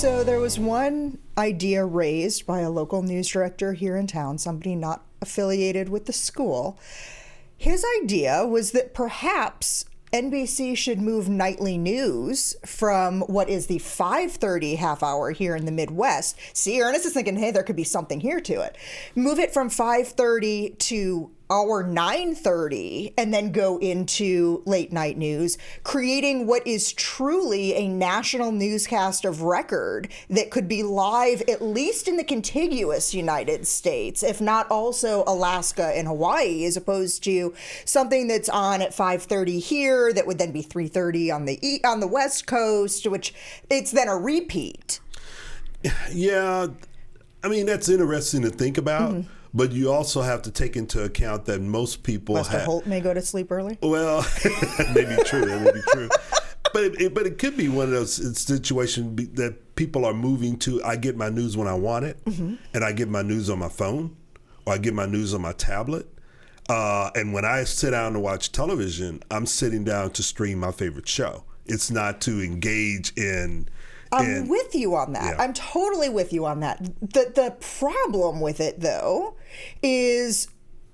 So there was one idea raised by a local news director here in town, somebody not affiliated with the school. His idea was that perhaps NBC should move nightly news from what is the 5:30 half hour here in the Midwest. See, Ernest is thinking, hey, there could be something here to it. Move it from 5:30 to hour 9:30 and then go into late night news, creating what is truly a national newscast of record that could be live at least in the contiguous United States, if not also Alaska and Hawaii, as opposed to something that's on at 5:30 here that would then be 3:30 on the West Coast, which it's then a repeat. Yeah, I mean, that's interesting to think about. Mm-hmm. But you also have to take into account that most people Lester Holt may go to sleep early. Well, that may be true. That may be true. But it could be one of those situations that people are moving to. I get my news when I want it, mm-hmm. and I get my news on my phone, or I get my news on my tablet. And when I sit down to watch television, I'm sitting down to stream my favorite show. It's not to engage in. I'm with you on that. Yeah. I'm totally with you on that. The problem with it, though, is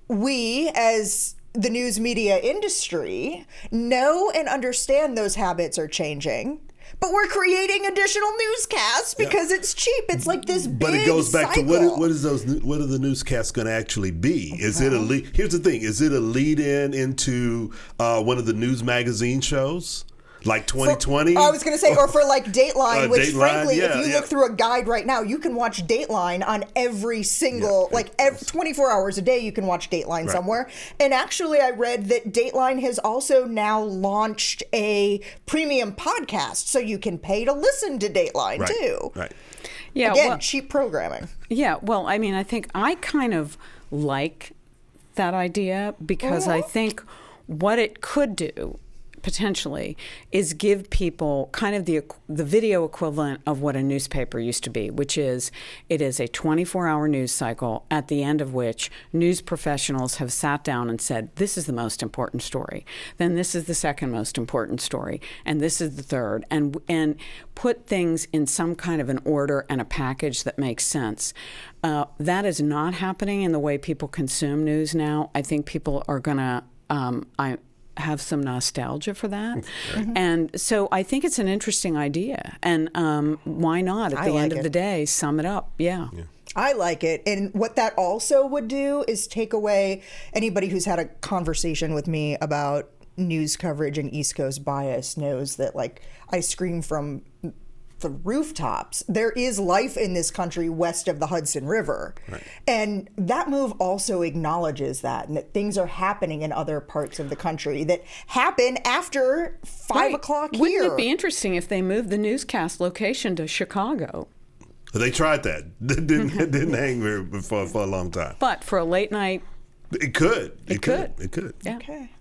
we, as the news media industry, know and understand those habits are changing. But we're creating additional newscasts because it's cheap. It's like this big But it goes back cycle. to what are the newscasts going to actually be? Is it here's the thing. Is it a lead-in into one of the news magazine shows? Like 2020? I was going to say, or for like Dateline, which Dateline, frankly, if you look through a guide right now, you can watch Dateline on every single, 24 hours a day, you can watch Dateline somewhere. And actually, I read that Dateline has also now launched a premium podcast, so you can pay to listen to Dateline too. Right. Yeah. Again, cheap programming. Yeah. Well, I mean, I think I kind of like that idea because I think what it could do potentially is give people kind of the video equivalent of what a newspaper used to be, which is it is a 24-hour news cycle at the end of which news professionals have sat down and said, this is the most important story, then this is the second most important story, and this is the third, and put things in some kind of an order and a package that makes sense. That is not happening in the way people consume news now. I think people are going to have some nostalgia for that. Mm-hmm. And so I think it's an interesting idea. And why not, at the end of the day, sum it up? Yeah. I like it. And what that also would do is take away anybody who's had a conversation with me about news coverage and East Coast bias knows that, like, I scream from the rooftops. There is life in this country west of the Hudson River. Right. And that move also acknowledges that, and that things are happening in other parts of the country that happen after 5 o'clock here. Wouldn't it be interesting if they moved the newscast location to Chicago? They tried that. It didn't hang for a long time. But for a late night, it could. It could. It could. Yeah. Okay.